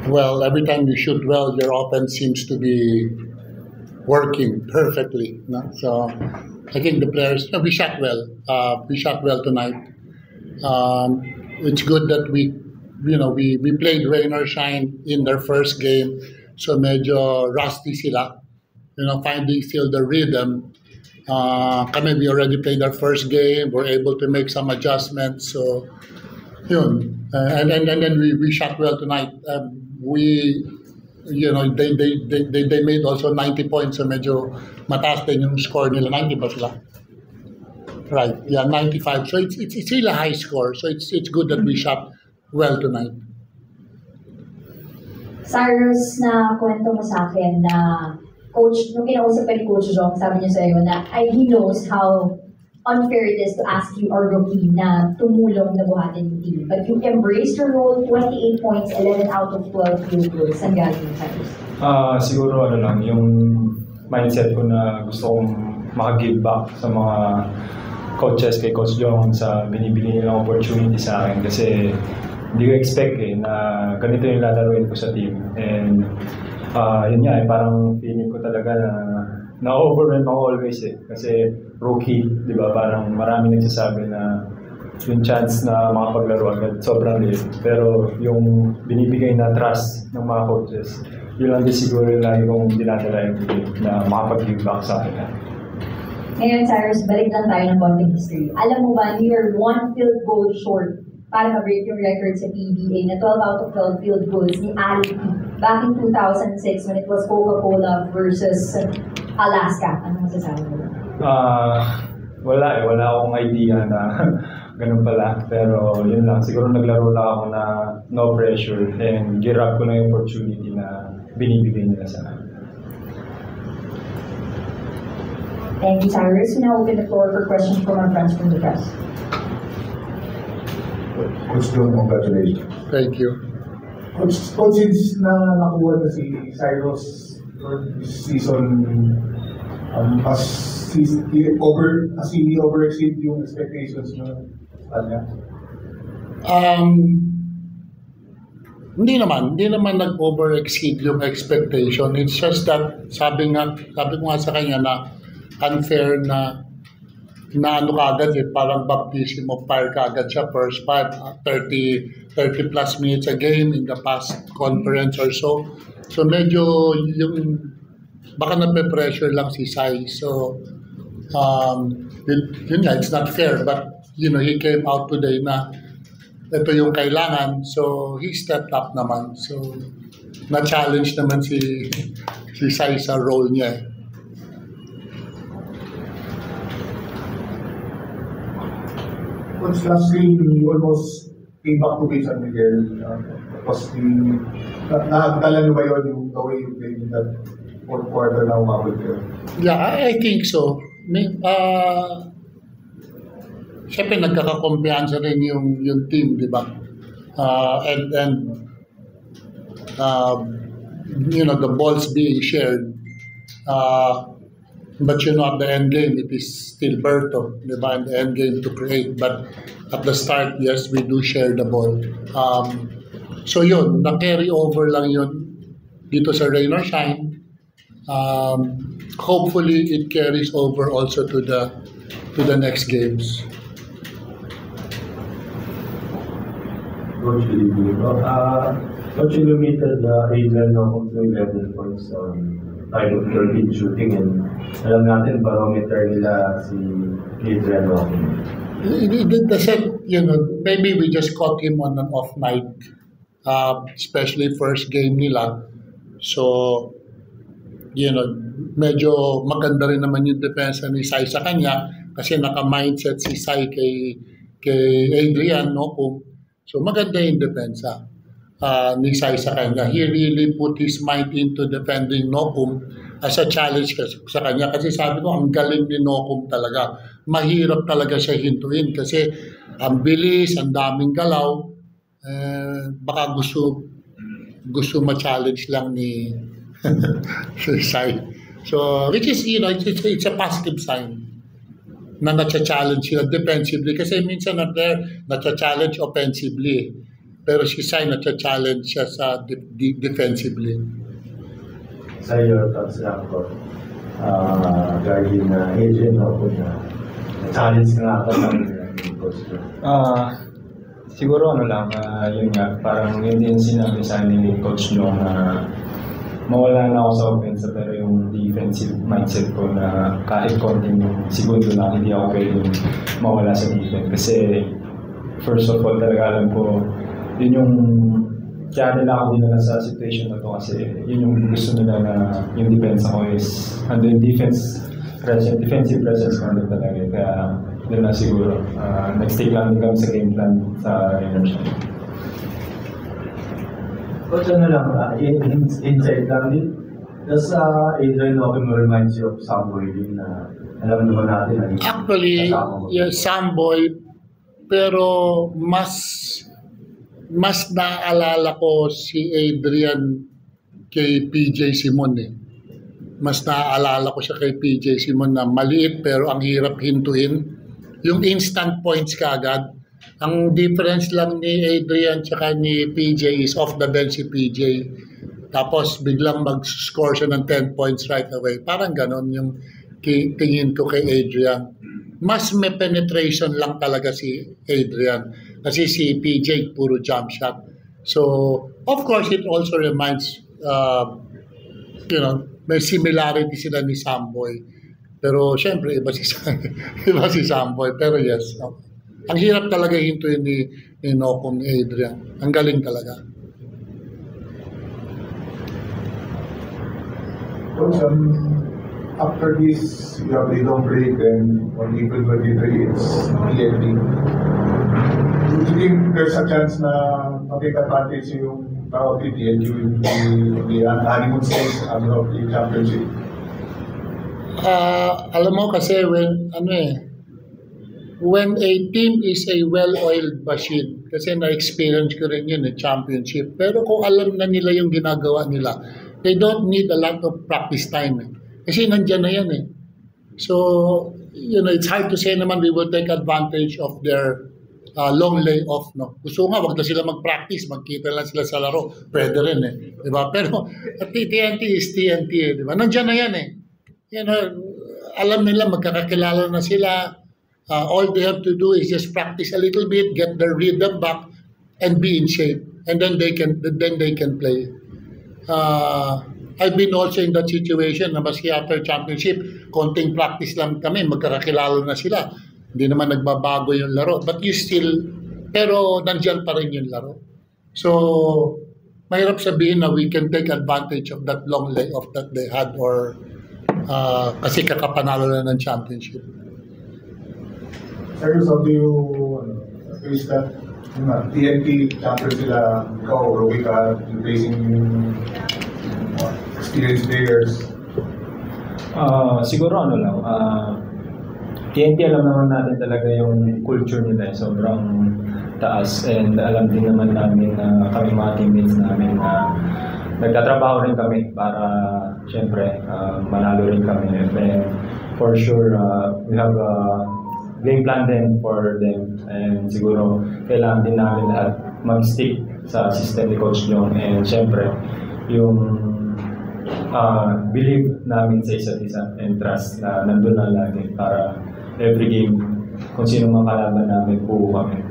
Well, every time you shoot well, your offense seems to be working perfectly. No? So I think the players, we shot well. We shot well tonight. It's good that we played rain or shine in their first game. So medyo rusty sila. Finding still the rhythm. Kami, we already played our first game. We're able to make some adjustments. So, yun. And then we shot well tonight. They made also 90 points. So medyo mataas din yung score nila. 90 ba sila? Right. Yeah, 95. So it's really a high score. So it's good that we shot well tonight. Cyrus, na kwento mo sa akin na coach, nung kinausap ka ni Coach Jong, sabi niya sa'yo na he knows how unfair it is to ask you or rookie na tumulong na buhatin yung team. But you embraced your role, 28 points, 11 out of 12 field goals. Saan galing, Cyrus? Siguro yung mindset ko na gusto kong maka-give back sa mga coaches kay Coach Jong sa binibigyan nilang opportunity sa akin kasi hindi ko expect na ganito yung lalaruin ko sa team. And yun nga, parang feeling ko talaga na overwhelm ako always kasi rookie, di ba? Parang marami nagsasabi na yung chance na makapaglaro agad sobrang liit. Pero yung binibigay na trust ng mga coaches, yun lang din siguro yung lagi kong dinadala yung na makapag-give back sa akin. Ngayon, Cyrus, balik lang tayo ng konting history. Alam mo ba, you're one field goal short para ma-break yung record sa PBA na 12 out of 12 field goals ni Ali back in 2006 when it was Coca-Cola versus Alaska. Ano masasabi mo? Wala akong idea na ganun pala. Pero yun lang, siguro naglaro lang ako na no pressure and girap ko na yung opportunity na binibigay nila sa akin. Thank you, Cyrus. We now open the floor for questions from our friends from the press. Coach John, congratulations. Thank you. Coach, since nakuha na si Cyrus for this season, as he overexceed yung expectations mo kanya? Hindi naman nag-overexceed yung expectation. It's just that sabi ko nga sa kanya na unfair na ano kagad parang baptism of fire kagad siya first 30 plus minutes a game in the past conference or so. So medyo yung baka nape-pressure lang si Sai. So yun nga, it's not fair but he came out today na ito yung kailangan. So he stepped up naman. So na-challenge naman si Sai sa role niya. Coach, last game, you almost came back to San Miguel. Tapos nakakatala niyo ba yun yung the way you played in that fourth quarter na umabot kayo? Yeah, I think so. Siyempre nagkakakumpiyansa rin yung team, di ba? And the balls being shared. But at the end game, it is still Berto, di ba? In the end game to create. But at the start, yes, we do share the ball. So yun, na-carry over lang yun dito sa Rain or Shine. Hopefully, it carries over also to the next games. Coach, Coach, you limited Adrian Nocum to 11 points on 5 of 13 shooting and alam natin barometer nila si Adrian Nocum. Maybe we just caught him on an off night, especially first game nila. So, medyo maganda rin naman yung depensa ni Sai sa kanya kasi naka-mindset si Sai kay Adrian Nocum. So maganda yung depensa ni Sai sa kanya. He really put his mind into defending Nocum as a challenge sa kanya. Kasi sabi ko, ang galing ni Nocum talaga. Mahirap talaga siya hintuin kasi ang bilis, ang daming galaw. Baka gusto ma-challenge lang ni Sai. So, which is, it's a positive sign na na-challenge sila defensively kasi minsan na-challenge offensively. Pero si Sai na-challenge siya sa defensively. Sa your thoughts lang po, regarding Adrian Ocon na challenge nga ako ng coach ko. Siguro yun nga, parang yun din sinabi sa amin ni Coach Long na mawala na ako sa offense pero yung defensive mindset ko na kahit konting segundo lang hindi ako pwedeng mawala sa defense kasi first of all talaga alam ko yun yung kaya nila ako dinala sa situation na to kasi yun yung gusto nila na yung defense ako is yung defensive presence ko nandun talaga kaya yun na siguro nag-stick lang din kami sa game plan sa inertia. Coach, insight lang din. Does Adrian Ocon reminds you of Samboy din na alam naman natin. Actually, yes, Samboy, pero mas naaalala ko si Adrian kay PJ Simon eh. Mas naaalala ko siya kay PJ Simon na maliit pero ang hirap hintuin. Yung instant points kaagad. Ang difference lang ni Adrian tsaka ni PJ is off the bench si PJ. Tapos biglang mag-score siya ng 10 points right away. Parang ganon yung tingin ko kay Adrian. Mas may penetration lang talaga si Adrian. Kasi si PJ puro jump shot. So, of course, it also reminds, may similarity sila ni Samboy. Pero syempre, iba si Samboy. Pero yes, ang hirap talaga hintuin ni Ocon Adrian. Ang galing talaga. Coach, after this, you have the long break and on April 23, it's PNP. Do you think there's a chance na mag-take advantage yung PNP and you will be the honeymoon stage of the championship? Alam mo kasi when a team is a well-oiled machine, kasi na-experience ko rin yun, championship. Pero kung alam na nila yung ginagawa nila, they don't need a lot of practice time. Kasi nandyan na yan eh. So, it's hard to say naman we will take advantage of their long layoff. No? Gusto nga, wag na sila mag-practice, magkita lang sila sa laro. Pwede rin eh. Diba? Pero TNT is TNT eh. Diba? Nandyan na yan eh. Alam nila, magkakakilala na sila. All they have to do is just practice a little bit, get their rhythm back, and be in shape. And then they can play. I've been also in that situation na maski after championship, konting practice lang kami, magkakakilala na sila. Hindi naman nagbabago yung laro. But pero nandyan pa rin yung laro. So, mahirap sabihin na we can take advantage of that long layoff that they had or kasi kakapanalo na ng championship. Sir, so do you face that TNT champion sila, ikaw or we are facing experienced players? Siguro TNT alam naman natin talaga yung culture nila, sobrang taas and alam din naman namin na kami mga teammates namin na nagtatrabaho rin kami para syempre manalo rin kami and for sure we have a game plan din for them and siguro kailangan din namin lahat mag-stick sa system ni Coach Long and syempre yung believe namin sa isa't isa and trust na nandun na lagi para every game kung sino mang kalaban namin buo kami.